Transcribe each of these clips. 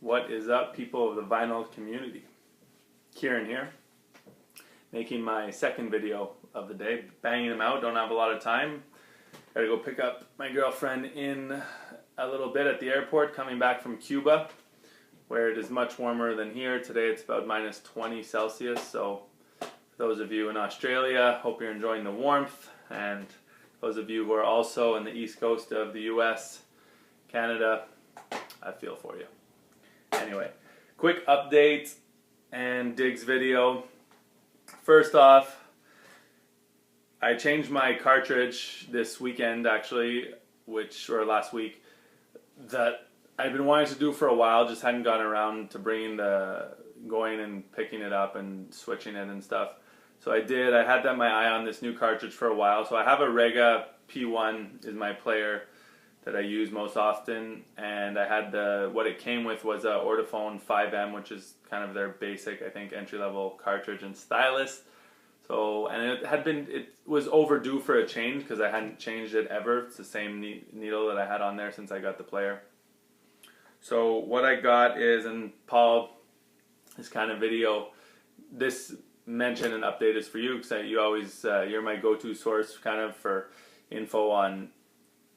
What is up, people of the vinyl community? Kieran here, making my second video of the day, banging them out. Don't have a lot of time. Gotta go pick up my girlfriend in a little bit at the airport, coming back from Cuba, where it is much warmer than here. Today it's about minus 20 Celsius, so for those of you in Australia, hope you're enjoying the warmth, and those of you who are also in the east coast of the US, Canada, I feel for you. Anyway, quick update and digs video. First off, I changed my cartridge this weekend actually, or last week, that I've been wanting to do for a while, just hadn't gotten around to going and picking it up and switching it and stuff. So I did. I had my eye on this new cartridge for a while. So I have a Rega P1 is my player that I use most often, and I had what it came with was a Ortophone 5M, which is kind of their basic, I think, entry-level cartridge and stylus. So, and it was overdue for a change because I hadn't changed it ever. It's the same needle that I had on there since I got the player. So what I got is, and Paul, this kind of video, this mention and update is for you because you always, you're my go-to source kind of for info on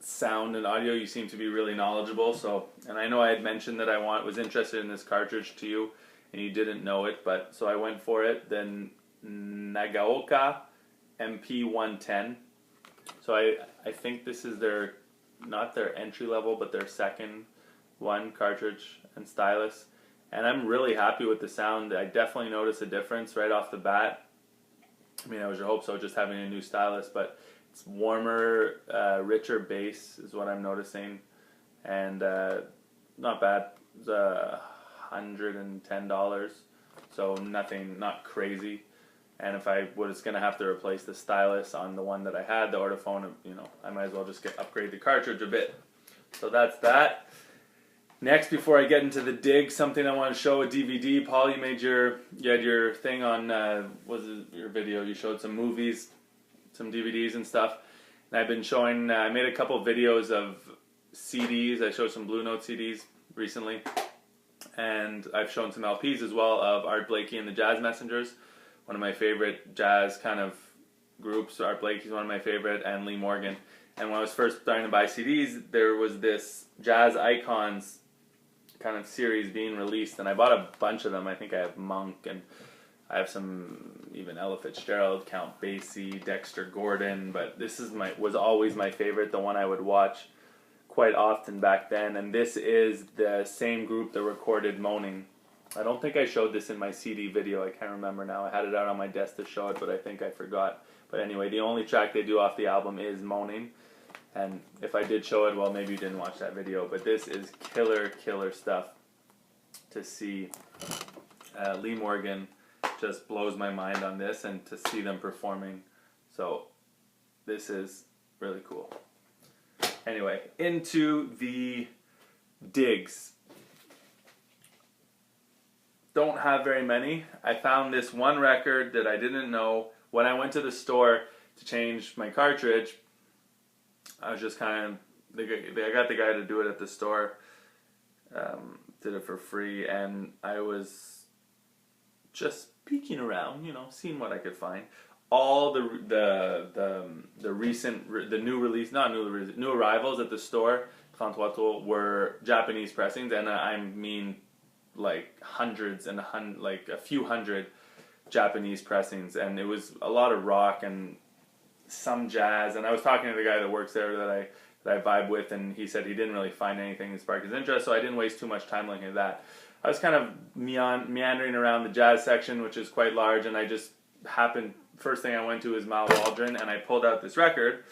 sound and audio. You seem to be really knowledgeable. So, and I know I had mentioned that I was interested in this cartridge to you, and you didn't know it, but so I went for it. Then Nagaoka MP110. So I think this is not their entry level, but their second one, cartridge and stylus. And I'm really happy with the sound. I definitely notice a difference right off the bat. I mean, I would hope so, just having a new stylus, but it's warmer, richer bass is what I'm noticing, and not bad. It's $110, so nothing, not crazy. And if I was going to have to replace the stylus on the one that I had, the Ortophone, I might as well just upgrade the cartridge a bit. So that's that. Next, before I get into the dig, something I want to show, a DVD. Paul, you had your thing on, was it your video? You showed some movies, some DVDs and stuff. And I've been showing, I made a couple videos of CDs. I showed some Blue Note CDs recently. And I've shown some LPs as well of Art Blakey and the Jazz Messengers. One of my favorite jazz kind of groups. Art Blakey's one of my favorite, and Lee Morgan. And when I was first starting to buy CDs, there was this Jazz Icons kind of series being released, and I bought a bunch of them. I think I have Monk, and I have some even Ella Fitzgerald, Count Basie, Dexter Gordon, but this was always my favorite, the one I would watch quite often back then. And this is the same group that recorded Moaning. I don't think I showed this in my CD video. I can't remember now. I had it out on my desk to show it, but I think I forgot. But anyway, the only track they do off the album is Moaning. And if I did show it, well, maybe you didn't watch that video. But this is killer stuff to see. Lee Morgan just blows my mind on this, and to see them performing. So this is really cool. Anyway, into the digs. Don't have very many. I found this one record that I didn't know. When I went to the store to change my cartridge, I was just kind of, I got the guy to do it at the store, did it for free, and I was just peeking around, seeing what I could find. All the new arrivals at the store, 38, were Japanese pressings, and I mean like hundreds and like a few hundred Japanese pressings, and it was a lot of rock and some jazz. And I was talking to the guy that works there that I vibe with, and he said he didn't really find anything that sparked his interest, so I didn't waste too much time looking at that. I was kind of meandering around the jazz section, which is quite large, and I just first thing I went to is Waldron, and I pulled out this record,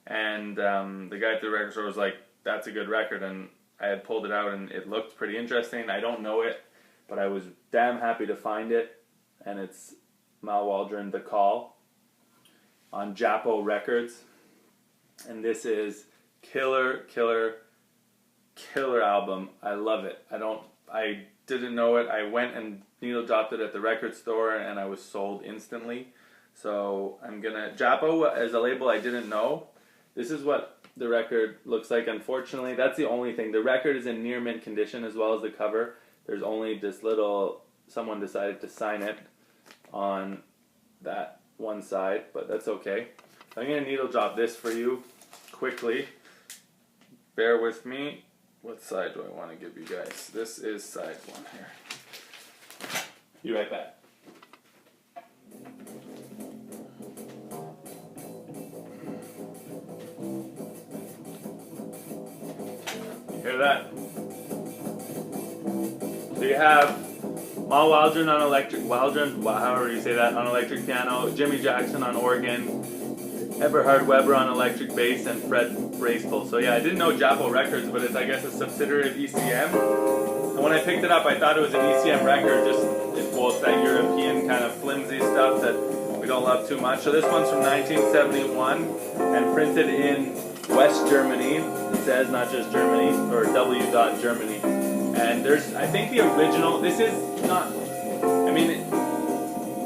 and the guy at the record store was like, "That's a good record," and I had pulled it out, and it looked pretty interesting. I don't know it, but I was damn happy to find it, and it's Waldron, The Call, on Japo Records, and this is killer album. I love it. I didn't know it. I went and needle dropped it at the record store, and I was sold instantly. So Japo as a label I didn't know. This is what the record looks like. Unfortunately, that's the only thing. The record is in near mint condition as well as the cover. there's only this little, someone decided to sign it on that one side, but that's okay. I'm going to needle drop this for you quickly. Bear with me. What side do I want to give you guys? This is side 1 here. Be right back. You hear that? So you have Waldron on Waldron, however you say that, on electric piano, Jimmy Jackson on organ, Eberhard Weber on electric bass, and Fred Bracewell. So yeah, I didn't know Japo Records, but it's, I guess, a subsidiary of ECM. And when I picked it up, I thought it was an ECM record, just, well, it's that European kind of flimsy stuff that we don't love too much. So this one's from 1971 and printed in West Germany. It says not just Germany, or W.Germany. And there's, I think the original, this is not, I mean,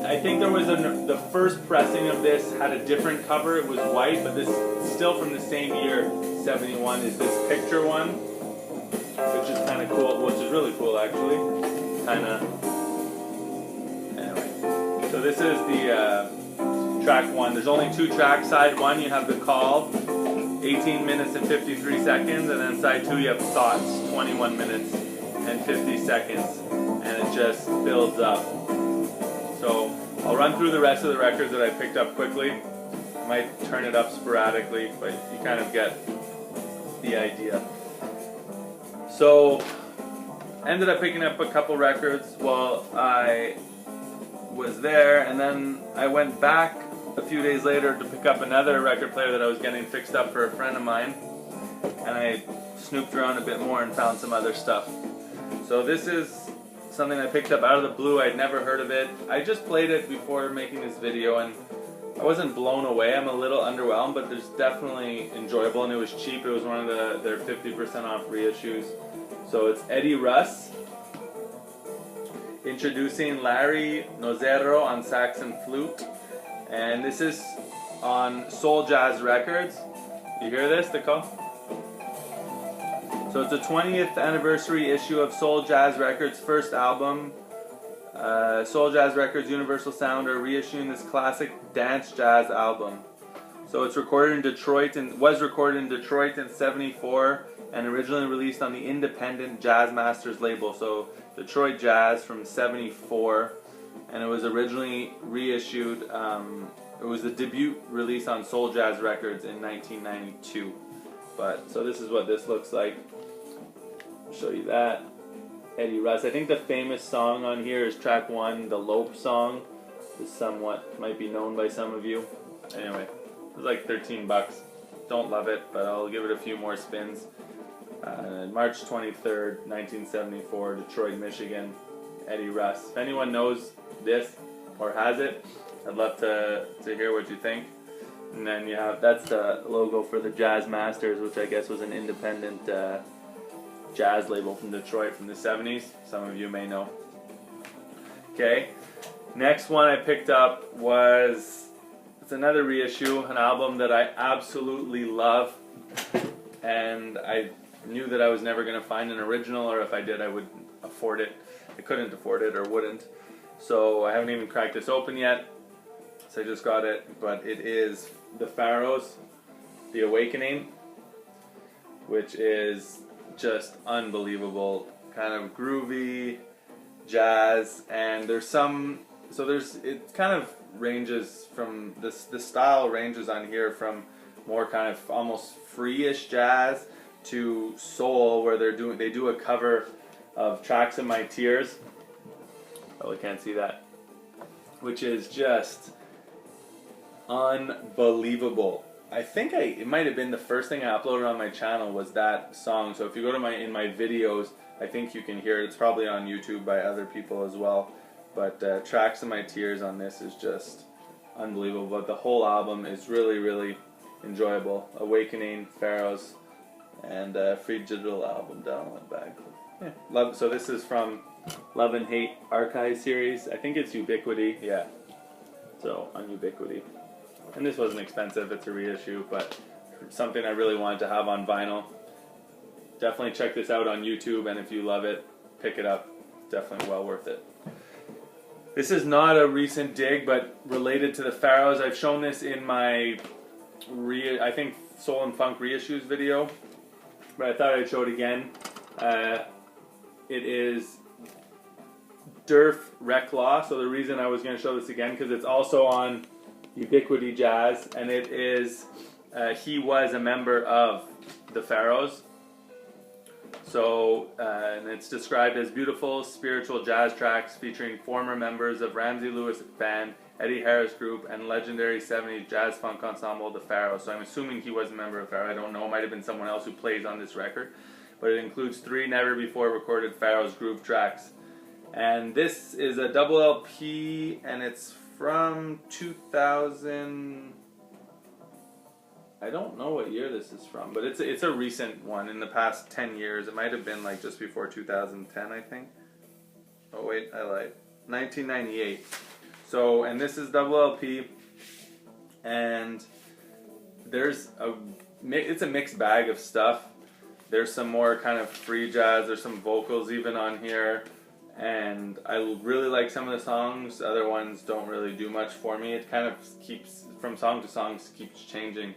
I think there was the first pressing of this had a different cover. It was white, but this still from the same year, 71, is this picture one, which is kind of cool, which is really cool actually. Kind of, anyway. So this is the track 1. There's only 2 tracks. Side 1, you have The Call, 18 minutes and 53 seconds, and then side 2 you have Thoughts, 21 minutes and 50 seconds, and it just builds up. So I'll run through the rest of the records that I picked up quickly. I might turn it up sporadically, but you kind of get the idea. So ended up picking up a couple records while I was there, and then I went back a few days later to pick up another record player that I was getting fixed up for a friend of mine, and I snooped around a bit more and found some other stuff. So this is something I picked up out of the blue. I'd never heard of it. I just played it before making this video and I wasn't blown away. I'm a little underwhelmed, but there's definitely enjoyable, and it was cheap. It was one of their 50% off reissues. So it's Eddie Russ introducing Larry Nozero on sax and flute, and this is on Soul Jazz Records. You hear this, the call? So it's the 20th anniversary issue of Soul Jazz Records' first album. Soul Jazz Records Universal Sound are reissuing this classic dance jazz album. So it's recorded in Detroit and was recorded in Detroit in '74 and originally released on the independent Jazz Masters label. So Detroit Jazz from '74, and it was originally reissued. It was the debut release on Soul Jazz Records in 1992. But so this is what this looks like. I'll show you that. Eddie Russ. I think the famous song on here is track 1, the Lope song. This somewhat might be known by some of you. Anyway, it was like 13 bucks. Don't love it, but I'll give it a few more spins. March 23rd, 1974, Detroit, Michigan. Eddie Russ. If anyone knows this or has it, I'd love to hear what you think. And then you have, that's the logo for the Jazz Masters, which I guess was an independent jazz label from Detroit from the 70s. Some of you may know. Okay, next one I picked up was, it's another reissue, an album that I absolutely love, and I knew that I was never going to find an original, or if I did I would afford it. I couldn't afford it or wouldn't. So I haven't even cracked this open yet. So I just got it, but it is the Pharaohs, The Awakening, which is just unbelievable, kind of groovy jazz, and there's some, so there's, it kind of ranges from this, the style ranges on here from more kind of almost free-ish jazz to soul, where they do a cover of Tracks of My Tears. Oh, I can't see that, which is just unbelievable. I think it might have been the first thing I uploaded on my channel was that song. So if you go to in my videos, I think you can hear it. It's probably on YouTube by other people as well. But Tracks of My Tears on this is just unbelievable. But the whole album is really, really enjoyable. Awakening, Pharaohs, and free digital album download bag. Yeah. Love. So this is from Love and Hate Archive series. I think it's Ubiquity. Yeah. So on Ubiquity. And this wasn't expensive, it's a reissue, but something I really wanted to have on vinyl. Definitely check this out on YouTube, and if you love it, pick it up. definitely well worth it. This is not a recent dig, but related to the Pharaohs. I've shown this in my, I think, Soul and Funk reissues video, but I thought I'd show it again. It is Durf Reclaw, so the reason I was going to show this again, because it's also on Ubiquity Jazz, and it is, he was a member of the Pharaohs. So, and it's described as beautiful spiritual jazz tracks featuring former members of Ramsey Lewis Band, Eddie Harris Group, and legendary 70s jazz funk ensemble The Pharaohs. So I'm assuming he was a member of Pharaoh. I don't know, it might have been someone else who plays on this record. But it includes 3 never before recorded Pharaohs groove tracks. And this is a double LP, and it's from 2000... I don't know what year this is from, but it's a recent one in the past 10 years. It might have been like just before 2010, I think. Oh wait, I lied. 1998. So, and this is double LP, and it's a mixed bag of stuff. There's some more kind of free jazz, there's some vocals even on here, and I really like some of the songs. Other ones don't really do much for me. It kind of keeps, from song to song, keeps changing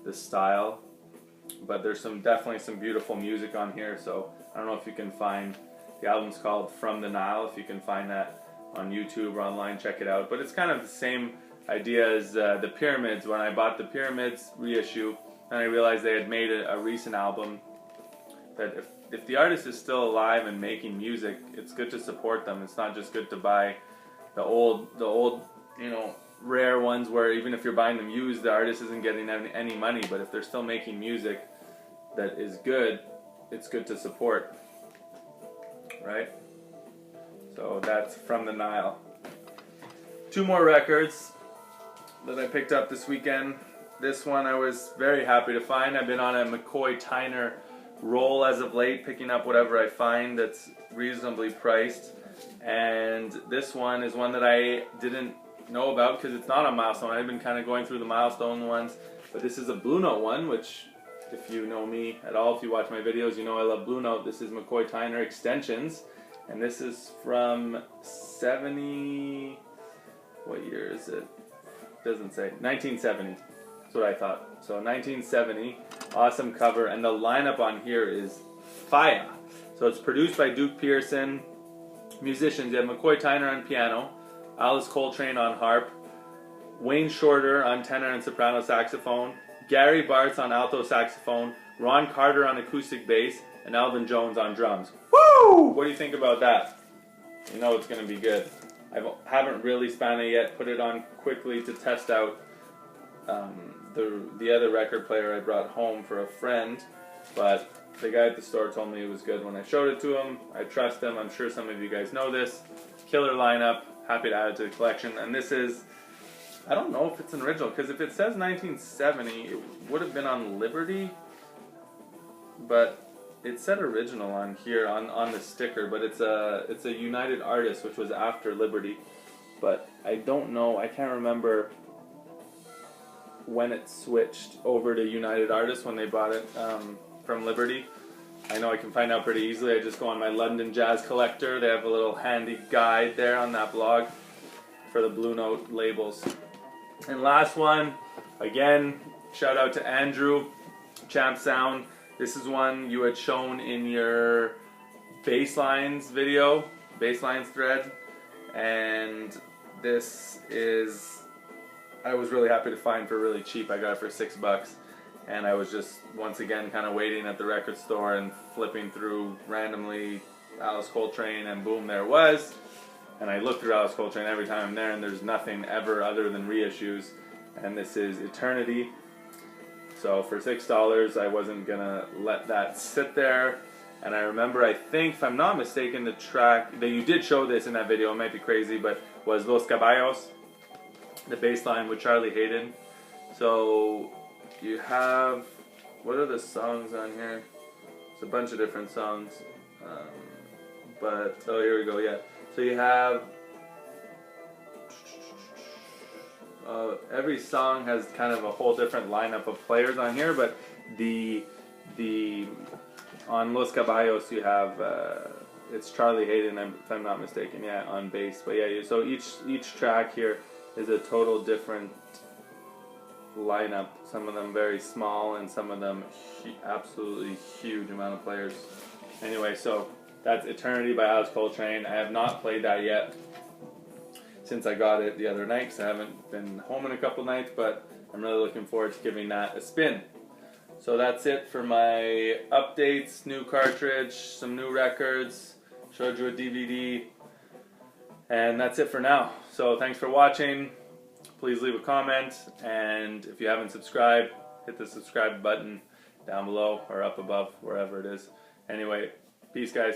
the style, but there's definitely some beautiful music on here. So I don't know if you can find, the album's called From the Nile. If you can find that on YouTube or online, check it out. But it's kind of the same idea as the Pyramids. When I bought the Pyramids reissue, and I realized they had made a recent album, that if the artist is still alive and making music, it's good to support them. It's not just good to buy the old you know, rare ones where even if you're buying them used, the artist isn't getting any money. But if they're still making music that is good, it's good to support, right? So that's From the Nile. 2 more records that I picked up this weekend. This one I was very happy to find. I've been on a McCoy Tyner roll as of late, picking up whatever I find that's reasonably priced. And this one is one that I didn't know about because it's not a milestone. I've been kind of going through the milestone ones, but this is a Blue Note one, which if you know me at all, if you watch my videos, you know I love Blue Note. This is McCoy Tyner Extensions, and this is from 70, what year is it? Doesn't say. 1970. That's what I thought. So 1970, awesome cover, and the lineup on here is fire. So it's produced by Duke Pearson. Musicians, you have McCoy Tyner on piano, Alice Coltrane on harp, Wayne Shorter on tenor and soprano saxophone, Gary Bartz on alto saxophone, Ron Carter on acoustic bass, and Alvin Jones on drums. Woo! What do you think about that? You know it's going to be good. I haven't really spanned it yet, put it on quickly to test out the other record player I brought home for a friend, but the guy at the store told me it was good when I showed it to him. I trust him. I'm sure some of you guys know this. Killer lineup. Happy to add it to the collection. And this is, I don't know if it's an original, because if it says 1970, it would have been on Liberty, but it said original on here on the sticker, but it's a United Artists, which was after Liberty. But I don't know, I can't remember when it switched over to United Artists, when they bought it from Liberty. I know I can find out pretty easily. I just go on my London Jazz Collector. They have a little handy guide there on that blog for the Blue Note labels. And last one, again, shout out to Andrew, Champ Sound. This is one you had shown in your Basslines video, Basslines thread. And this is, I was really happy to find for really cheap. I got it for $6. And I was just, once again, kind of waiting at the record store and flipping through randomly Alice Coltrane, and boom, there it was. And I look through Alice Coltrane every time I'm there, and there's nothing ever other than reissues. And this is Eternity. So for $6, I wasn't going to let that sit there. And I remember, I think, if I'm not mistaken, the track, that you did show this in that video, it might be crazy, but was Los Caballos, the bass line with Charlie Hayden. So you have, what are the songs on here? It's a bunch of different songs, but, oh, here we go, yeah. So you have, every song has kind of a whole different lineup of players on here, but on Los Caballos you have it's Charlie Hayden, if I'm not mistaken, yeah, on bass. But yeah, so each track here is a total different lineup. Some of them very small, and some of them absolutely huge amount of players. Anyway, so that's Eternity by Alex Coltrane. I have not played that yet since I got it the other night, because I haven't been home in a couple nights, but I'm really looking forward to giving that a spin. So that's it for my updates, new cartridge, some new records, showed you a DVD, and that's it for now. So thanks for watching. Please leave a comment, and if you haven't subscribed, hit the subscribe button down below or up above, wherever it is. Anyway, peace guys.